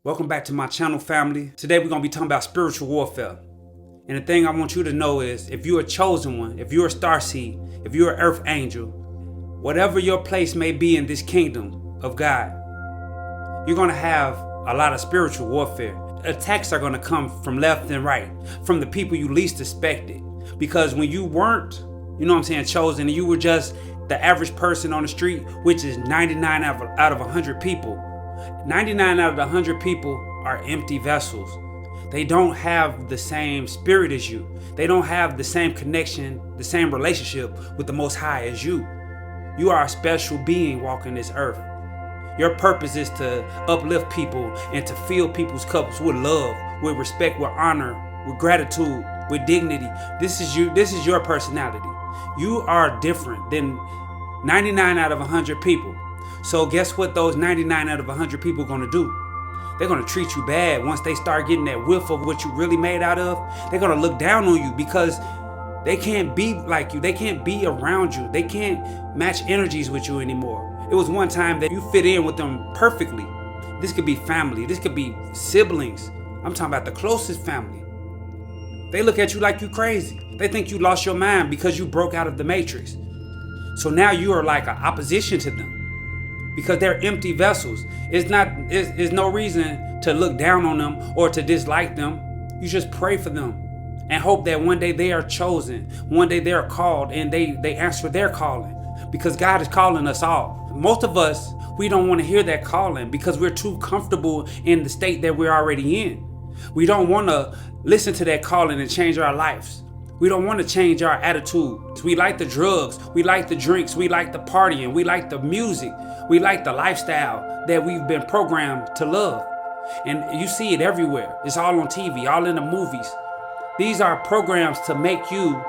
Welcome back to my channel, family. Today we're going to be talking about spiritual warfare. And the thing I want you to know is, if you're a chosen one, if you're a starseed, if you're an earth angel, whatever your place may be in this kingdom of God, you're going to have a lot of spiritual warfare. Attacks are going to come from left and right, from the people you least expected. Because when you weren't, chosen, and you were just the average person on the street, which is 99 out of 100 people, 99 out of the 100 people are empty vessels. They don't have the same spirit as you. They don't have the same connection, the same relationship with the Most High as you. You are a special being walking this earth. Your purpose is to uplift people and to fill people's cups with love, with respect, with honor, with gratitude, with dignity. This is you. This is your personality. You are different than 99 out of 100 people. So guess what those 99 out of 100 people are going to do? They're going to treat you bad once they start getting that whiff of what you really made out of. They're going to look down on you because they can't be like you. They can't be around you. They can't match energies with you anymore. It was one time that you fit in with them perfectly. This could be family. This could be siblings. I'm talking about the closest family. They look at you like you crazy. They think you lost your mind because you broke out of the matrix. So now you are like an opposition to them, because they're empty vessels. It's no reason to look down on them or to dislike them. You just pray for them and hope that one day they are chosen. One day they are called and they answer their calling, because God is calling us all. Most of us, we don't want to hear that calling because we're too comfortable in the state that we're already in. We don't want to listen to that calling and change our lives. We don't want to change our attitudes. We like the drugs, we like the drinks, we like the partying, we like the music, we like the lifestyle that we've been programmed to love. And you see it everywhere. It's all on TV, all in the movies. These are programs to make you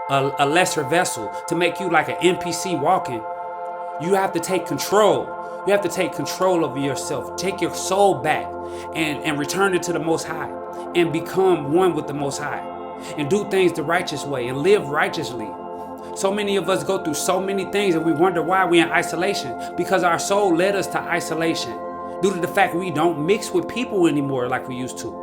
a lesser vessel, to make you like an NPC walking. You have to take control. You have to take control of yourself. Take your soul back and return it to the Most High and become one with the Most High. And do things the righteous way and live righteously. So many of us go through so many things and we wonder why we're in isolation, because our soul led us to isolation due to the fact we don't mix with people anymore like we used to.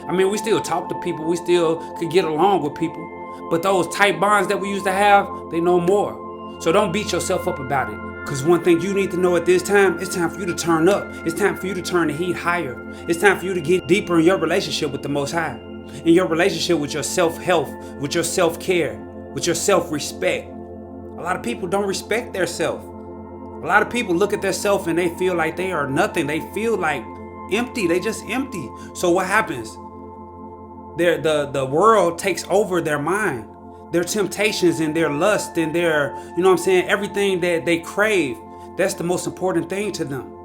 I mean, we still talk to people, we still could get along with people, but those tight bonds that we used to have, they no more. So don't beat yourself up about it. Because one thing you need to know at this time, it's time for you to turn up. It's time for you to turn the heat higher. It's time for you to get deeper in your relationship with the Most High. In your relationship with your self-health, with your self-care, with your self-respect. A lot of people don't respect their self. A lot of people look at their self and they feel like they are nothing. They feel like empty. They just empty. So what happens? The world takes over their mind. Their temptations and their lust and their, everything that they crave. That's the most important thing to them.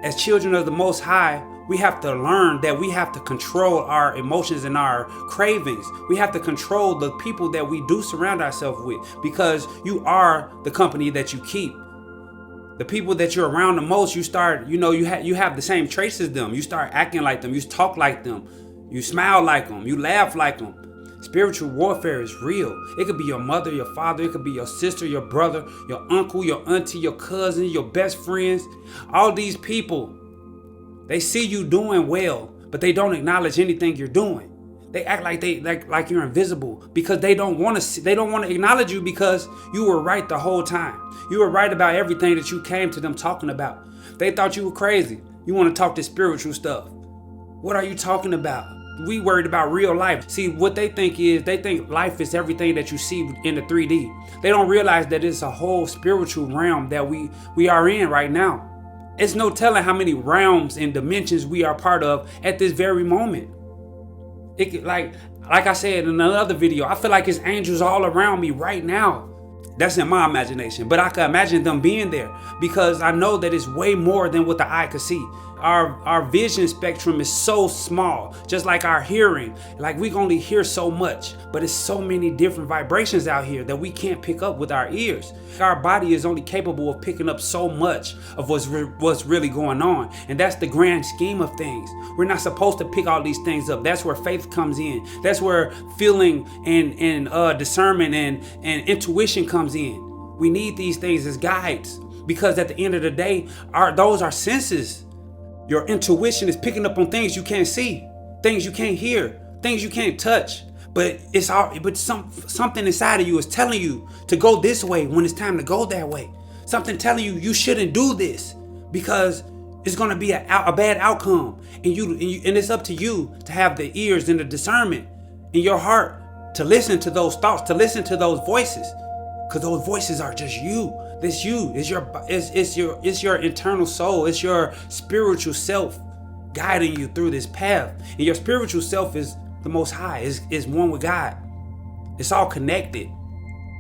As children of the Most High, we have to learn that we have to control our emotions and our cravings. We have to control the people that we do surround ourselves with, because you are the company that you keep. The people that you're around the most, you start, you have the same traits as them. You start acting like them. You talk like them. You smile like them. You laugh like them. Spiritual warfare is real. It could be your mother, your father. It could be your sister, your brother, your uncle, your auntie, your cousin, your best friends. All these people, they see you doing well, but they don't acknowledge anything you're doing. They act like like you're invisible because they don't want to. They don't want to acknowledge you because you were right the whole time. You were right about everything that you came to them talking about. They thought you were crazy. You want to talk this spiritual stuff. What are you talking about? We worried about real life. See, what they think is, they think life is everything that you see in the 3D. They don't realize that it's a whole spiritual realm that we are in right now. It's no telling how many realms and dimensions we are part of at this very moment. It like I said in another video, I feel like it's angels all around me right now. That's in my imagination, but I can imagine them being there because I know that it's way more than what the eye could see. Our vision spectrum is so small, just like our hearing. Like we can only hear so much, but it's so many different vibrations out here that we can't pick up with our ears. Our body is only capable of picking up so much of what's really going on, and that's the grand scheme of things. We're not supposed to pick all these things up. That's where faith comes in. That's where feeling and discernment and intuition comes in. We need these things as guides, because at the end of the day, those are senses. Your intuition is picking up on things you can't see, things you can't hear, things you can't touch. But something inside of you is telling you to go this way when it's time to go that way. Something telling you you shouldn't do this because it's going to be a bad outcome. And it's up to you to have the ears and the discernment in your heart to listen to those thoughts, to listen to those voices, because those voices are just you. It's you. It's your internal soul. It's your spiritual self guiding you through this path. And your spiritual self is the Most High. Is one with God. It's all connected.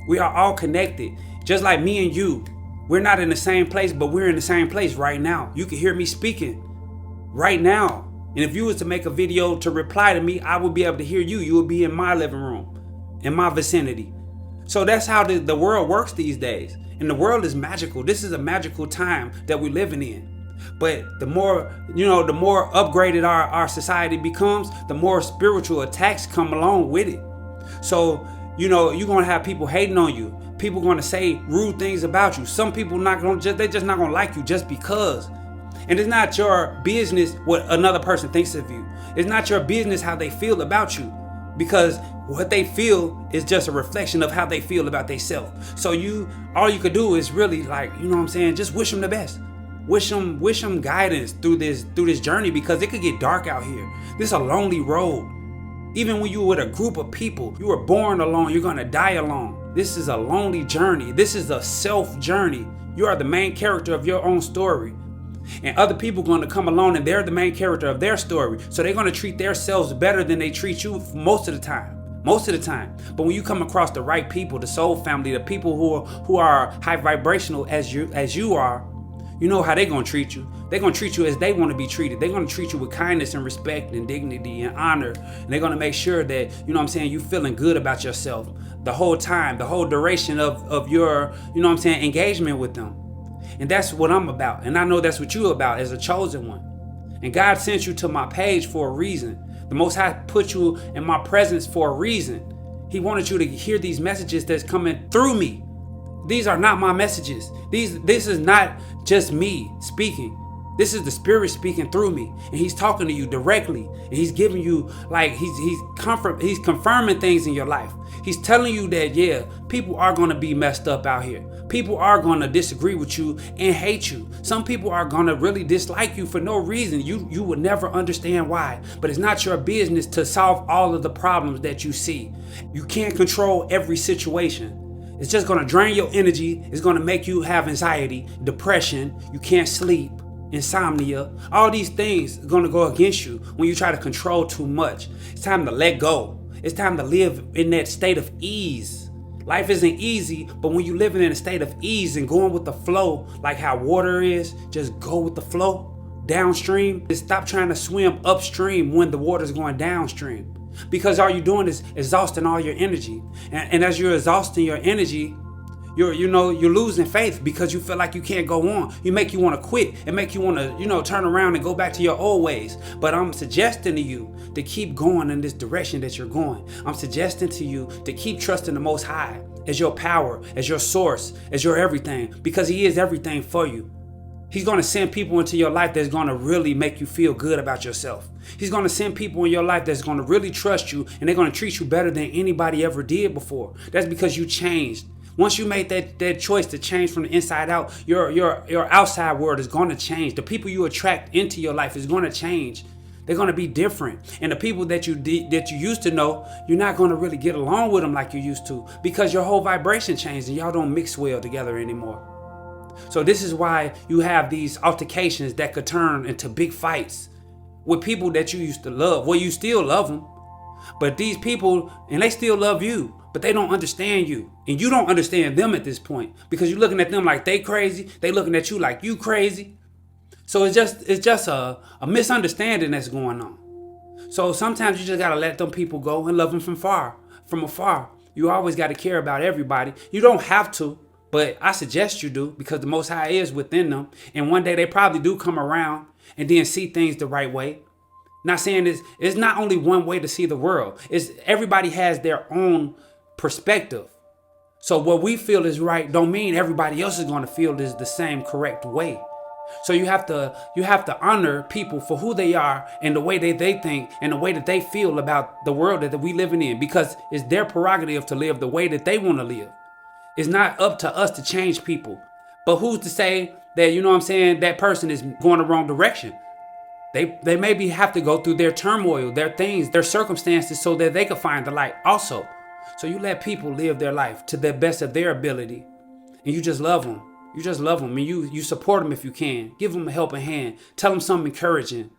We are all connected. Just like me and you. We're not in the same place, but we're in the same place right now. You can hear me speaking right now. And if you was to make a video to reply to me, I would be able to hear you. You would be in my living room, in my vicinity. So that's how the world works these days. And the world is magical. This is a magical time that we're living in. But the more upgraded our society becomes, the more spiritual attacks come along with it. So, you're going to have people hating on you. People going to say rude things about you. Some people they're just not going to like you just because. And it's not your business what another person thinks of you. It's not your business how they feel about you, because what they feel is just a reflection of how they feel about themselves. So all you could do is really just wish them the best. Wish them guidance through this journey, because it could get dark out here. This is a lonely road. Even when you're with a group of people, you were born alone, you're going to die alone. This is a lonely journey. This is a self journey. You are the main character of your own story. And other people are going to come along and they're the main character of their story. So they're going to treat themselves better than they treat you most of the time. But when you come across the right people, the soul family, the people who are high vibrational as you are, you know how they're going to treat you. They're going to treat you as they want to be treated. They're going to treat you with kindness and respect and dignity and honor. And they're going to make sure that, you feeling good about yourself the whole time, the whole duration of your, engagement with them. And that's what I'm about. And I know that's what you're about as a chosen one. And God sent you to my page for a reason. The Most High put you in my presence for a reason. He wanted you to hear these messages that's coming through me. These are not my messages. This is not just me speaking. This is the Spirit speaking through me. And He's talking to you directly. And He's giving you, He's confirming things in your life. He's telling you that, people are going to be messed up out here. People are going to disagree with you and hate you. Some people are going to really dislike you for no reason. You would never understand why. But it's not your business to solve all of the problems that you see. You can't control every situation. It's just going to drain your energy. It's going to make you have anxiety, depression. You can't sleep, insomnia. All these things are going to go against you when you try to control too much. It's time to let go. It's time to live in that state of ease. Life isn't easy, but when you're living in a state of ease and going with the flow, like how water is, just go with the flow downstream. Just stop trying to swim upstream when the water's going downstream. Because all you're doing is exhausting all your energy. And as you're exhausting your energy, you're losing faith because you feel like you can't go on. You want to quit. It make you want to, turn around and go back to your old ways. But I'm suggesting to you to keep going in this direction that you're going. I'm suggesting to you to keep trusting the Most High as your power, as your source, as your everything, because He is everything for you. He's going to send people into your life that's going to really make you feel good about yourself. He's going to send people in your life that's going to really trust you, and they're going to treat you better than anybody ever did before. That's because you changed. Once you made that choice to change from the inside out, your outside world is going to change. The people you attract into your life is going to change. They're going to be different. And the people that you used to know, you're not going to really get along with them like you used to, because your whole vibration changed and y'all don't mix well together anymore. So this is why you have these altercations that could turn into big fights with people that you used to love. Well, you still love them, but these people, and they still love you, but they don't understand you. And you don't understand them at this point, because you're looking at them like they crazy. They looking at you like you crazy. So it's just a misunderstanding that's going on. So sometimes you just got to let them people go and love them from afar. You always got to care about everybody. You don't have to. But I suggest you do, because the Most High is within them. And one day they probably do come around and then see things the right way. Not saying it's not only one way to see the world. It's everybody has their own perspective. So what we feel is right don't mean everybody else is going to feel is the same correct way. So you have to honor people for who they are and the way that they think and the way that they feel about the world that we living in, because it's their prerogative to live the way that they want to live. It's not up to us to change people. But who's to say that, you know what I'm saying, that person is going the wrong direction? They maybe have to go through their turmoil, their things, their circumstances so that they can find the light also. So you let people live their life to the best of their ability. And you just love them. You just love them, and you support them if you can. Give them a helping hand. Tell them something encouraging.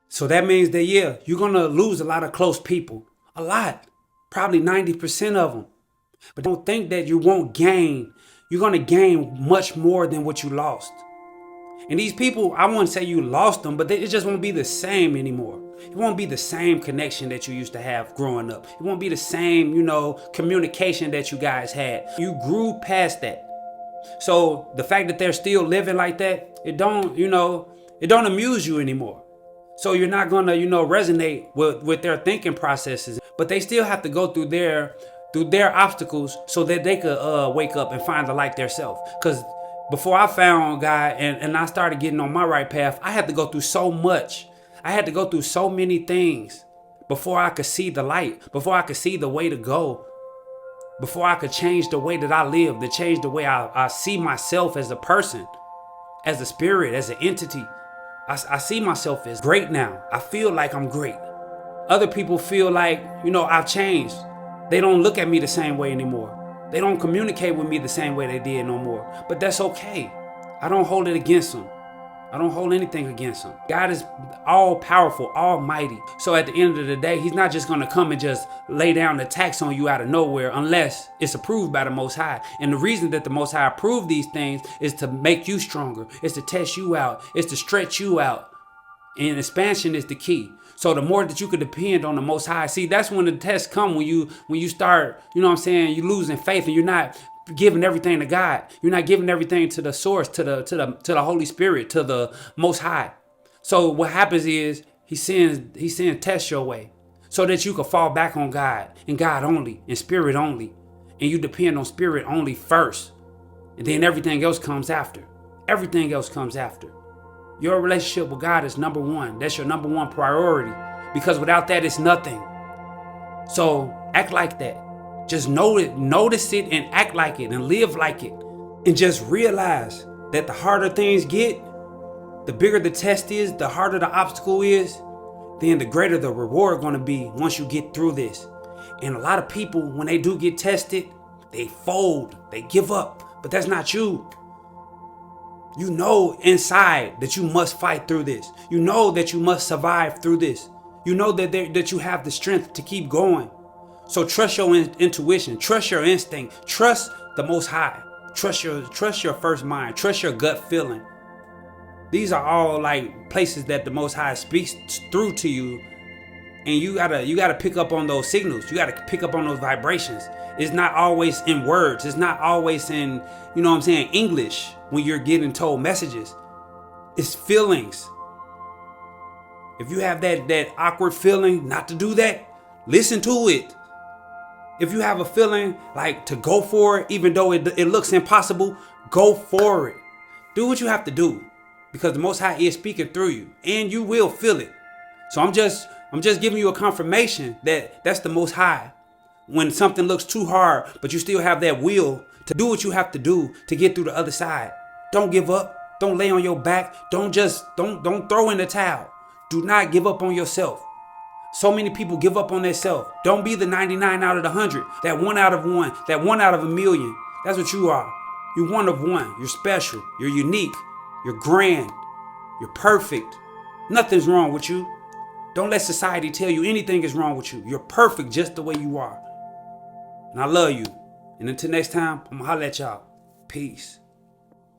So that means that, yeah, you're going to lose a lot of close people. A lot. Probably 90% of them. But don't think that you won't gain. You're going to gain much more than what you lost. And these people, I wouldn't say you lost them, but it just won't be the same anymore. It won't be the same connection that you used to have growing up. It won't be the same, communication that you guys had. You grew past that. So the fact that they're still living like that, it don't amuse you anymore. So you're not gonna, resonate with their thinking processes. But they still have to go through their obstacles so that they could wake up and find the light themselves. Because before I found God and I started getting on my right path, I had to go through so much. I had to go through so many things before I could see the light, before I could see the way to go, before I could change the way that I live, to change the way I see myself as a person, as a spirit, as an entity. I see myself as great now. I feel like I'm great. Other people feel like, I've changed. They don't look at me the same way anymore. They don't communicate with me the same way they did no more. But that's okay. I don't hold it against them. I don't hold anything against them. God is all powerful, almighty. So at the end of the day, he's not just going to come and just lay down attacks on you out of nowhere unless it's approved by the Most High. And the reason that the Most High approved these things is to make you stronger. It's to test you out. It's to stretch you out. And expansion is the key. So the more that you could depend on the Most High, see, that's when the tests come, when you start, you losing faith and you're not giving everything to God. You're not giving everything to the source, to the Holy Spirit, to the Most High. So what happens is he sends tests your way so that you can fall back on God and God only and Spirit only. And you depend on Spirit only first. And then everything else comes after. Everything else comes after. Your relationship with God is number one. That's your number one priority. Because without that, it's nothing. So act like that. Just know it, notice it, and act like it, and live like it. And just realize that the harder things get, the bigger the test is, the harder the obstacle is, then the greater the reward going to be once you get through this. And a lot of people, when they do get tested, they fold, they give up. But that's not you. You know inside that you must fight through this. You know that you must survive through this. You know that you have the strength to keep going. So trust your intuition. Trust your instinct. Trust the Most High. Trust your first mind. Trust your gut feeling. These are all like places that the Most High speaks through to you. And you gotta pick up on those signals. You gotta pick up on those vibrations. It's not always in words. It's not always in, English when you're getting told messages. It's feelings. If you have that awkward feeling not to do that, listen to it. If you have a feeling like to go for it, even though it looks impossible, go for it. Do what you have to do, because the Most High is speaking through you, and you will feel it. So I'm just giving you a confirmation that that's the Most High. When something looks too hard, but you still have that will to do what you have to do to get through the other side. Don't give up. Don't lay on your back. Don't throw in the towel. Do not give up on yourself. So many people give up on themselves. Don't be the 99 out of the 100. That 1 out of 1. That 1 out of a million. That's what you are. You're 1 of 1. You're special. You're unique. You're grand. You're perfect. Nothing's wrong with you. Don't let society tell you anything is wrong with you. You're perfect just the way you are. And I love you. And until next time, I'm going to holler at y'all. Peace.